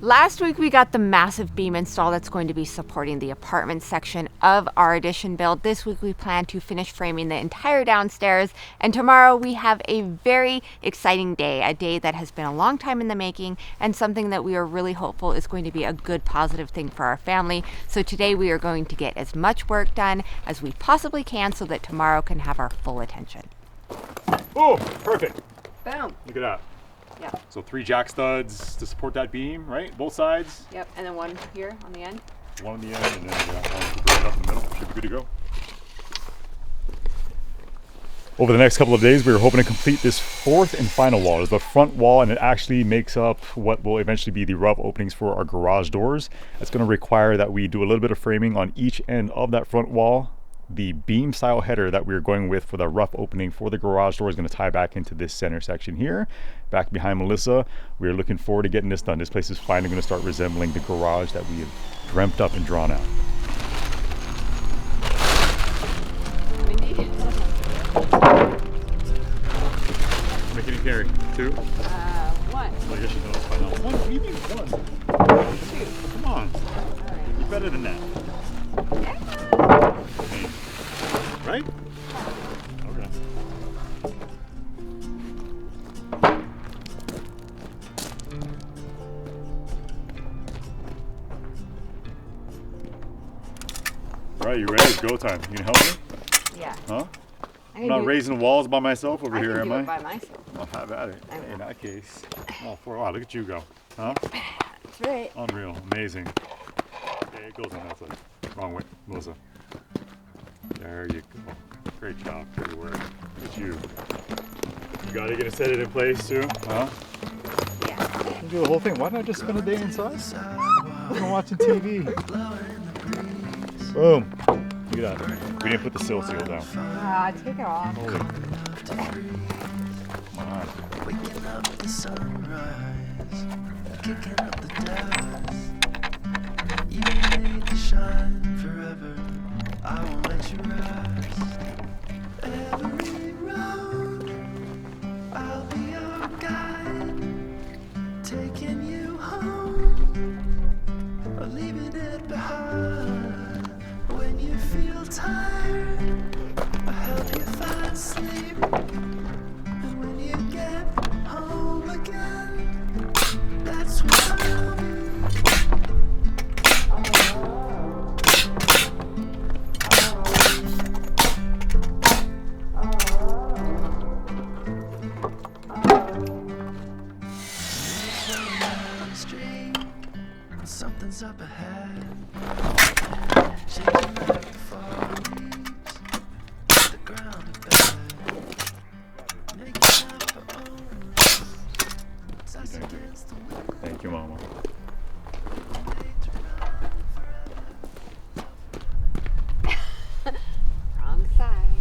Last week we got the massive beam install that's going to be supporting the apartment section of our addition build. This week we plan to finish framing the entire downstairs, and tomorrow we have a very exciting day, a day that has been a long time in the making and something that we are really hopeful is going to be a good positive thing for our family. So today we are going to get as much work done as we possibly can so that tomorrow can have our full attention. Oh, perfect. Boom. Look at that. Yep. So 3 jack studs to support that beam, right? Both sides. Yep, and then one here on the end. One on the end, and then one to bring it up the middle. Should be good to go. Over the next couple of days, we are hoping to complete this 4th and final wall. It's the front wall, and it actually makes up what will eventually be the rough openings for our garage doors. It's going to require that we do a little bit of framing on each end of that front wall. The beam style header that we're going with for the rough opening for the garage door is going to tie back into this center section here, back behind Melissa. We're looking forward to getting this done. This place is finally going to start resembling the garage that we have dreamt up and drawn out. Windy? Make any carry? 2? 1. Well, I guess you know it's by now. 1? What do you mean 1? 2. Come on. All right. You're better than that. Yeah. Right? Okay. Right, you ready? It's go time. You can help me? Yeah. Huh? I'm not raising walls by myself over here, am I? I can do it by myself. I'll have at it. In that case. Oh, wow, look at you go. Huh? That's right. Unreal. Amazing. Okay, it goes on that side. Wrong way. Melissa. There you go. Great job. Great work. Look at you. You got it. Gonna set it in place too? Huh? Yeah. You do the whole thing. Why not just spend a day inside? I'm watching TV. Boom. Look at that. We didn't put the sill seal down. Take it off. Holy. Come on. Waking up the sunrise, kicking up the dust. You made to shine forever. I won't let you rest. Every road, I'll be your guide, taking you home or leaving it behind. When you feel tired, I'll help you find sleep. And when you get home again, that's when I'll be. Something's up ahead. Shaking like the fall leaves, the ground a bed. Making up our own rules, us against the wind. Thank you, Mama. Wrong side.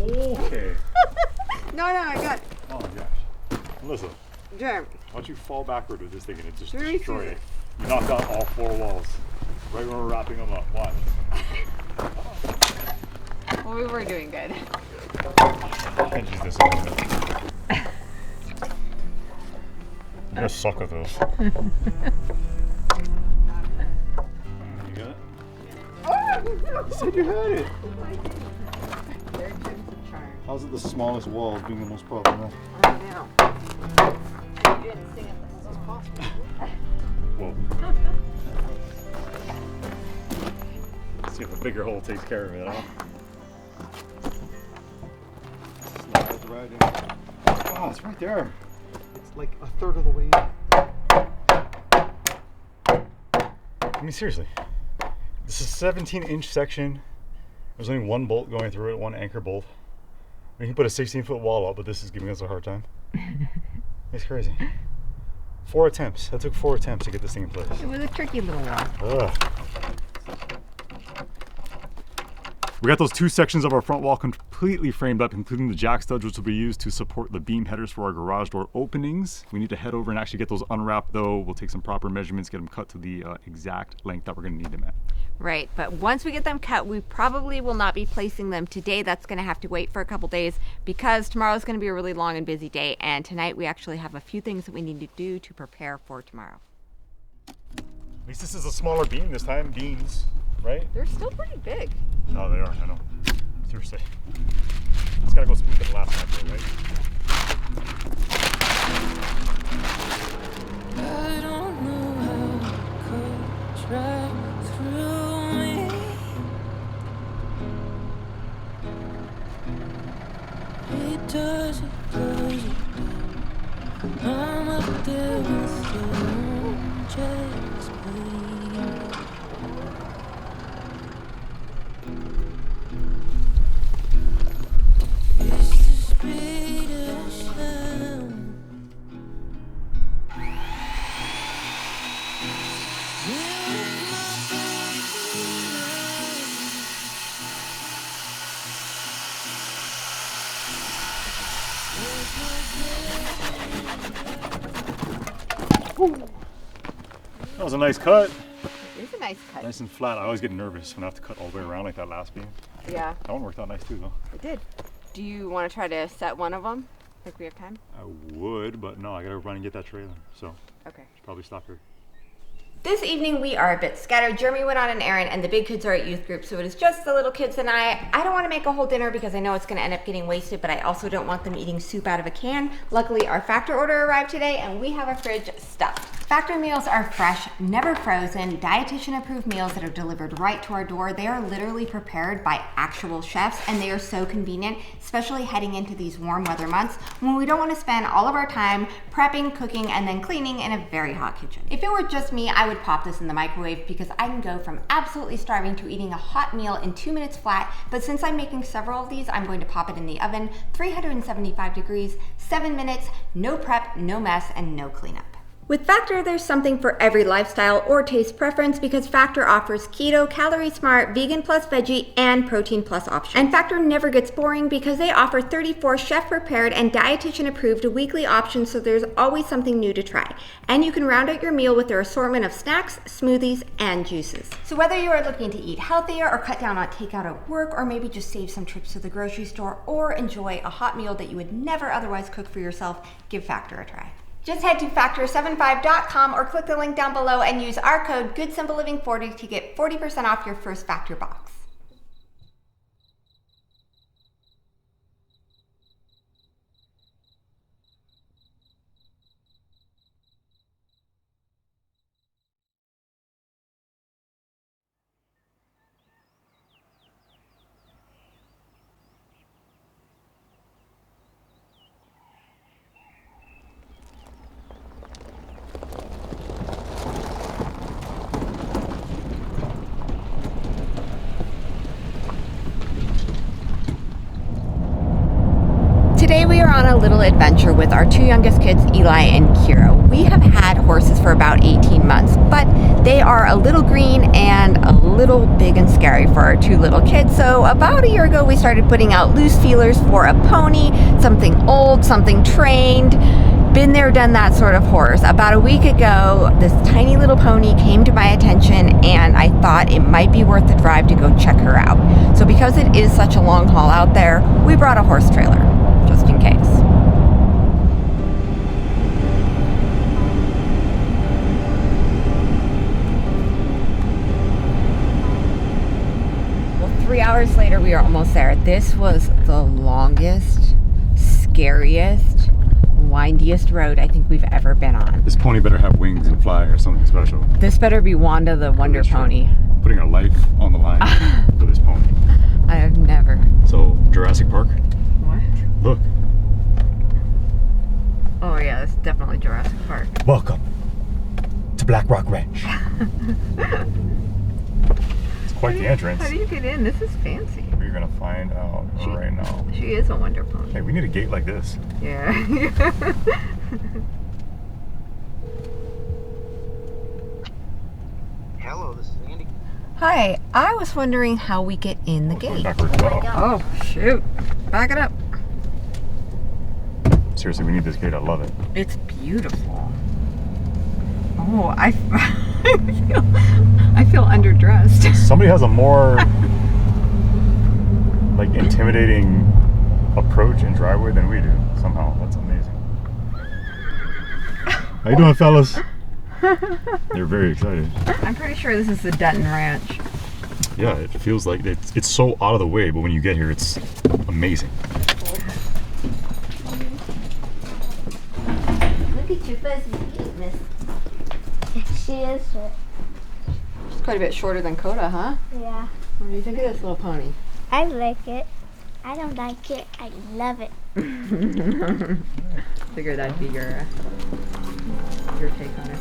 Okay. No, I got it. Oh my gosh. Melissa, Jeremy. why don't you fall backward with this thing and it just Very destroy true. it? You knocked out all 4 walls. Right when we're wrapping them up. Watch. Well, we were doing good. And she's disappointed. You're gonna suck at this. You got it? You said you had it. Third time's a charm. How's it the smallest wall being the most problematic? I know. You didn't sing it the most possible. Whoa. See if a bigger hole takes care of it, huh? Slides right in. Oh, it's right there. It's like a third of the way in. I mean, seriously. This is a 17-inch section. There's only one bolt going through it, one anchor bolt. We can put a 16-foot wall up, but this is giving us a hard time. It's crazy. 4 attempts. That took 4 attempts to get this thing in place. It was a tricky little one. Ugh. We got those 2 sections of our front wall completely framed up, including the jack studs, which will be used to support the beam headers for our garage door openings. We need to head over and actually get those unwrapped though. We'll take some proper measurements, get them cut to the exact length that we're gonna need them at. Right, but once we get them cut, we probably will not be placing them today. That's gonna have to wait for a couple days because tomorrow's gonna be a really long and busy day. And tonight we actually have a few things that we need to do to prepare for tomorrow. At least this is a smaller beam this time. Beams, right? They're still pretty big. No, they are. I know. Seriously. It's gotta go smoother than the last time, though, right? I don't know how it goes right through me. It does, it does, it does. I'm up there with you, just me. It's the sweetest sound. That was a nice cut. It is a nice cut. Nice and flat. I always get nervous when I have to cut all the way around like that last beam. Yeah, That one worked out nice too, though. it did. Do you want to try to set one of them? Think we have time? I would, but no, I gotta run and get that trailer. So, Okay. should probably stop here. This evening we are a bit scattered. Jeremy went on an errand and the big kids are at youth group, so it is just the little kids and I. I don't want to make a whole dinner because I know it's going to end up getting wasted, but I also don't want them eating soup out of a can. Luckily, our Factor order arrived today and we have a fridge stuffed. Factor meals are fresh, never frozen, dietitian approved meals that are delivered right to our door. They are literally prepared by actual chefs and they are so convenient, especially heading into these warm weather months when we don't want to spend all of our time prepping, cooking, and then cleaning in a very hot kitchen. If it were just me, I would pop this in the microwave because I can go from absolutely starving to eating a hot meal in 2 minutes flat. But since I'm making several of these, I'm going to pop it in the oven, 375 degrees, 7 minutes, no prep, no mess, and no cleanup. With Factor, there's something for every lifestyle or taste preference because Factor offers keto, calorie smart, vegan plus veggie, and protein plus options. And Factor never gets boring because they offer 34 chef prepared and dietitian approved weekly options, so there's always something new to try. And you can round out your meal with their assortment of snacks, smoothies, and juices. So whether you are looking to eat healthier or cut down on takeout at work, or maybe just save some trips to the grocery store or enjoy a hot meal that you would never otherwise cook for yourself, give Factor a try. Just head to factor75.com or click the link down below and use our code GoodSimpleLiving40 to get 40% off your first Factor box. Today we are on a little adventure with our two youngest kids, Eli and Kira. We have had horses for about 18 months, but they are a little green and a little big and scary for our two little kids. So about a year ago, we started putting out loose feelers for a pony, something old, something trained. Been there, done that sort of horse. About a week ago, this tiny little pony came to my attention and I thought it might be worth the drive to go check her out. So because it is such a long haul out there, we brought a horse trailer, just in case. Well, 3 hours later, we are almost there. This was the longest, scariest, windiest road I think we've ever been on. This pony better have wings and fly or something special. This better be Wanda the Wonder That's true. Pony. Putting our life on the line for this pony. I have never. So, Jurassic Park, What? look. Oh yeah, it's definitely Jurassic Park. Welcome to Black Rock Ranch. It's quite the entrance. How do you get in? This is fancy. We're gonna find out right now. She is a Wonder Pony. Hey, we need a gate like this. Yeah. Hello, this is Andy. Hi, I was wondering how we get in the gate. Backwards. Oh shoot. Back it up. Seriously, we need this gate. I love it. It's beautiful. Oh, I feel underdressed. Somebody has a more like intimidating approach and driveway than we do. Somehow, that's amazing. How you doing, fellas? They're very excited. I'm pretty sure this is the Dutton Ranch. Yeah, it feels like it's so out of the way, but when you get here, it's amazing. Look at your fuzzy feet, miss. She is short. She's quite a bit shorter than Coda, huh? Yeah. What do you think of this little pony? I like it. I don't like it. I love it. Figured that'd be your take on it.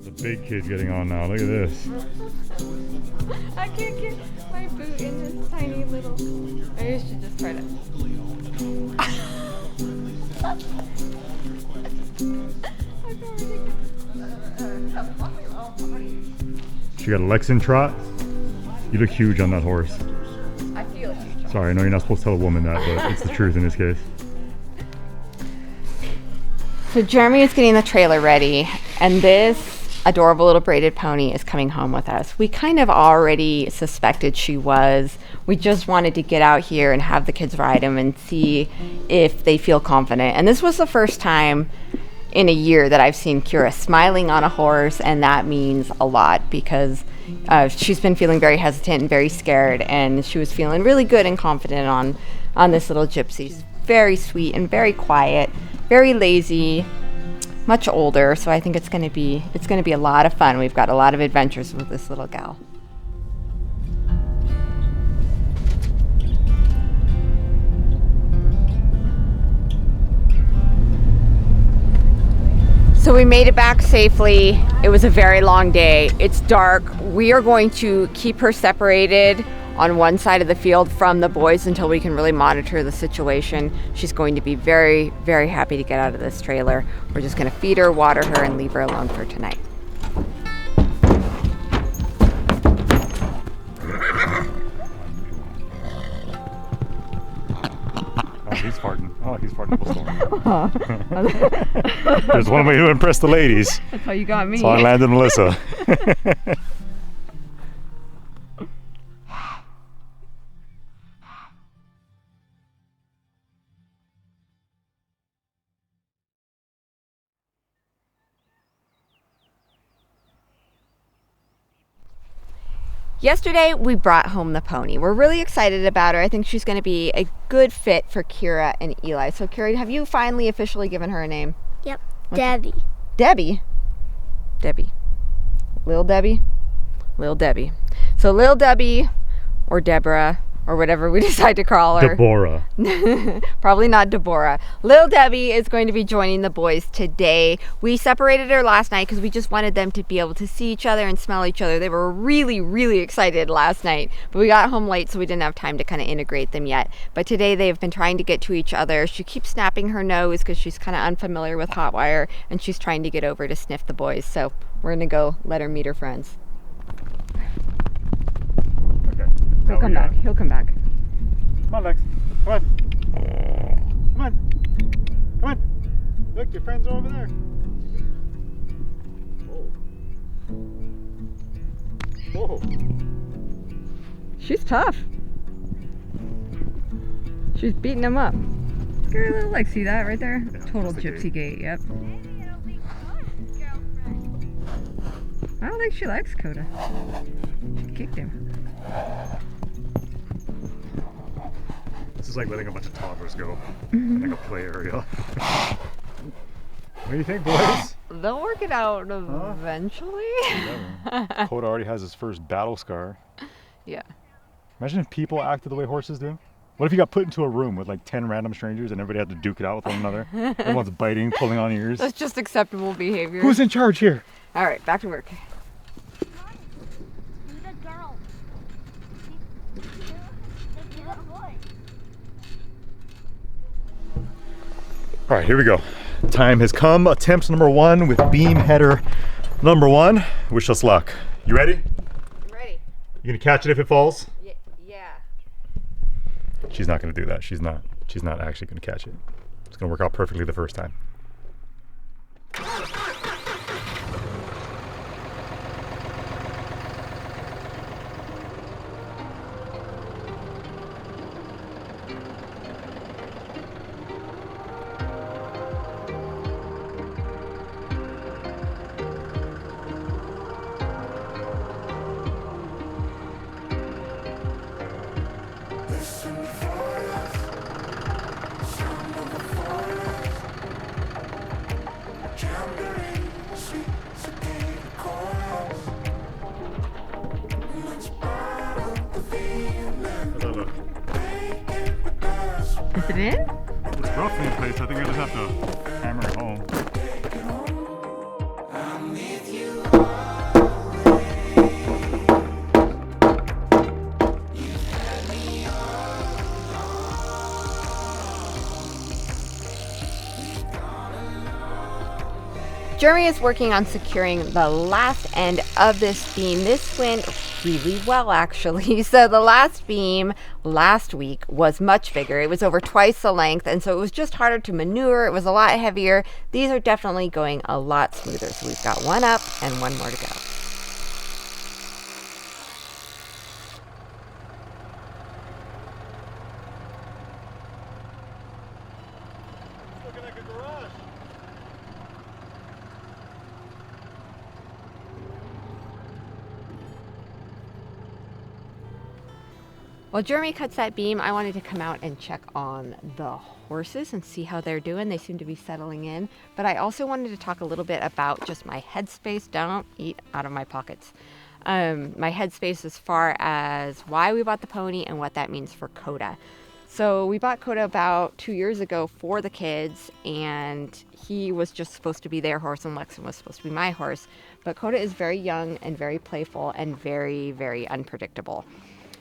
The big kid's getting on now. Look at this. I can't get my boot in this tiny little. Maybe I should just try to. She got a Lexington trot. You look huge on that horse. I feel huge. Sorry, I know you're not supposed to tell a woman that, but it's the truth in this case. So Jeremy is getting the trailer ready, and this adorable little braided pony is coming home with us. We kind of already suspected she was. We just wanted to get out here and have the kids ride him and see if they feel confident. And this was the first time in a year that I've seen Kira smiling on a horse, and that means a lot because she's been feeling very hesitant and very scared, and she was feeling really good and confident on this little gypsy. She's very sweet and very quiet, very lazy, much older, so I think it's gonna be a lot of fun. We've got a lot of adventures with this little gal. So we made it back safely. It was a very long day. It's dark. We are going to keep her separated on one side of the field from the boys until we can really monitor the situation. She's going to be very, very happy to get out of this trailer. We're just gonna feed her, water her, and leave her alone for tonight. Oh, he's farting. Oh, he's farting the store. There's one way to impress the ladies. That's how you got me. So I landed Melissa. Yesterday, we brought home the pony. We're really excited about her. I think she's going to be a good fit for Kira and Eli. So, Kira, have you finally officially given her a name? Yep. Debbie. Debbie? Debbie. Lil Debbie? Lil Debbie. So, Lil Debbie, or Deborah, or whatever we decide to call her. Deborah. Probably not Deborah. Lil Debbie is going to be joining the boys today. We separated her last night because we just wanted them to be able to see each other and smell each other. They were really, really excited last night, but we got home late, so we didn't have time to kind of integrate them yet. But today they've been trying to get to each other. She keeps snapping her nose because she's kind of unfamiliar with hot wire, and she's trying to get over to sniff the boys. So we're gonna go let her meet her friends. Okay. He'll come back. He'll come back. Come on, Lex. Come on. Come on. Come on. Look, your friends are over there. Oh. She's tough. She's beating him up. Look at her little legs. See that right there? Yeah, Total that's the gypsy gait. Yep. I don't think she likes Coda. She kicked him. This is like letting a bunch of toddlers go in like a play area. What do you think, boys? They'll work it out eventually. Coda already has his first battle scar. Yeah. Imagine if people acted the way horses do. What if you got put into a room with like 10 random strangers and everybody had to duke it out with one another? Everyone's biting, pulling on ears. That's just acceptable behavior. Who's in charge here? All right, back to work. All right, here we go. Time has come. Attempt number 1 with beam header number 1. Wish us luck. You ready? I'm ready. You gonna catch it if it falls? Yeah. She's not gonna do that. She's not actually gonna catch it. It's gonna work out perfectly the first time. Is it in? It's roughly in place. I think I just have to hammer it home. Jeremy is working on securing the last end of this beam. This went really well, actually. So the last beam last week was much bigger. It was over twice the length, and so it was just harder to maneuver. It was a lot heavier. These are definitely going a lot smoother. So we've got one up and one more to go. Looking like a garage. While Jeremy cuts that beam, I wanted to come out and check on the horses and see how they're doing. They seem to be settling in. But I also wanted to talk a little bit about just my headspace. Don't eat out of my pockets. My headspace as far as why we bought the pony and what that means for Coda. So we bought Coda about 2 years ago for the kids, and he was just supposed to be their horse and Lexon was supposed to be my horse. But Coda is very young and very playful and very, very unpredictable.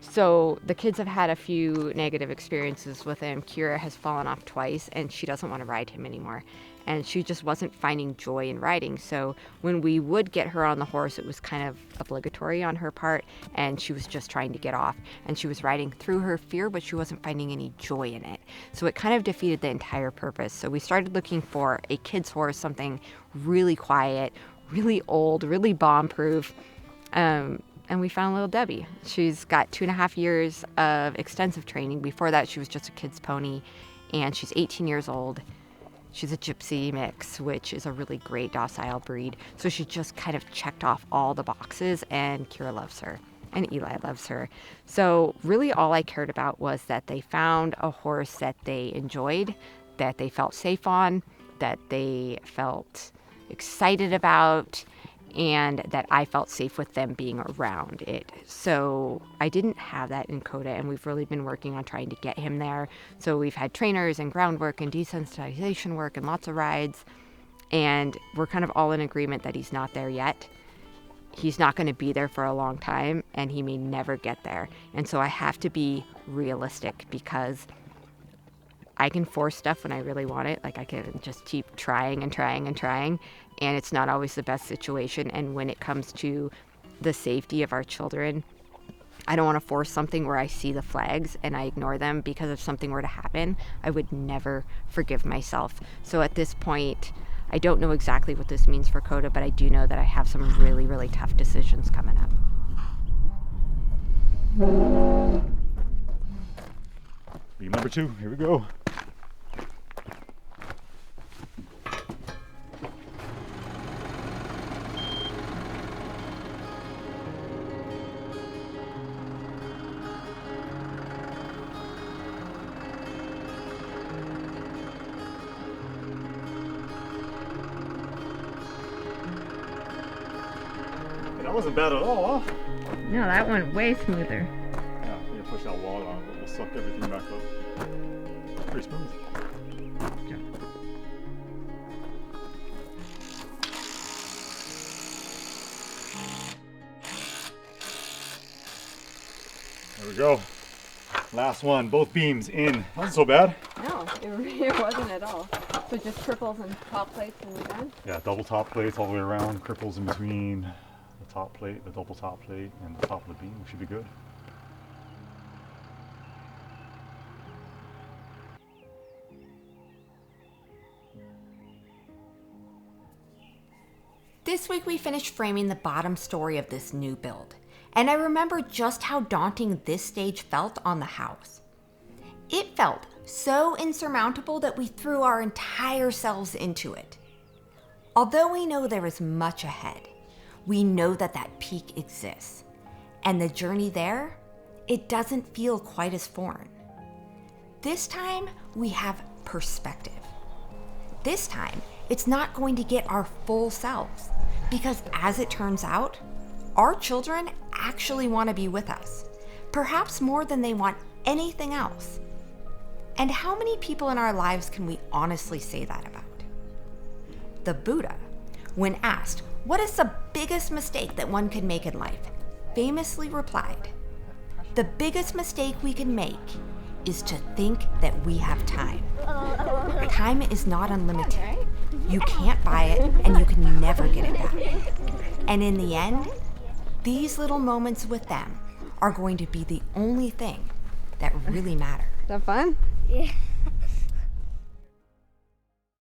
So the kids have had a few negative experiences with him. Kira has fallen off twice and she doesn't want to ride him anymore. And she just wasn't finding joy in riding. So when we would get her on the horse, it was kind of obligatory on her part and she was just trying to get off. And she was riding through her fear, but she wasn't finding any joy in it. So it kind of defeated the entire purpose. So we started looking for a kid's horse, something really quiet, really old, really bomb-proof. And we found little Debbie. She's got 2.5 years of extensive training. Before that, she was just a kid's pony, and she's 18 years old. She's a gypsy mix, which is a really great docile breed. So she just kind of checked off all the boxes, and Kira loves her, and Eli loves her. So really all I cared about was that they found a horse that they enjoyed, that they felt safe on, that they felt excited about, and that I felt safe with them being around it. So I didn't have that in Coda, and we've really been working on trying to get him there. So we've had trainers and groundwork and desensitization work and lots of rides, and we're kind of all in agreement that he's not there yet. He's not going to be there for a long time, and he may never get there. And so I have to be realistic, because I can force stuff when I really want it. Like I can just keep trying and trying and trying, and it's not always the best situation. And when it comes to the safety of our children, I don't want to force something where I see the flags and I ignore them, because if something were to happen, I would never forgive myself. So at this point, I don't know exactly what this means for Coda, but I do know that I have some really, really tough decisions coming up. Beam number 2, here we go. That wasn't bad at all, huh? No, that went way smoother. Yeah, I'm gonna push that wall on, but we'll suck everything back up. Pretty smooth. Yeah. There we go. Last one, both beams in. Wasn't so bad. No, it wasn't at all. So just triples and top plates and we're done? Yeah, double top plates all the way around, cripples in between the top plate, the double top plate, and the top of the beam. We should be good. This week we finished framing the bottom story of this new build, and I remember just how daunting this stage felt on the house. It felt so insurmountable that we threw our entire selves into it. Although we know there is much ahead, we know that that peak exists, and the journey there, it doesn't feel quite as foreign. This time, we have perspective. This time, It's not going to get our full selves. Because as it turns out, our children actually want to be with us, perhaps more than they want anything else. And how many people in our lives can we honestly say that about? The Buddha, when asked, what is the biggest mistake that one could make in life, famously replied, the biggest mistake we can make is to think that we have time. Time is not unlimited. You can't buy it, and you can never get it back. And in the end, these little moments with them are going to be the only thing that really matter. Is that fun? Yeah.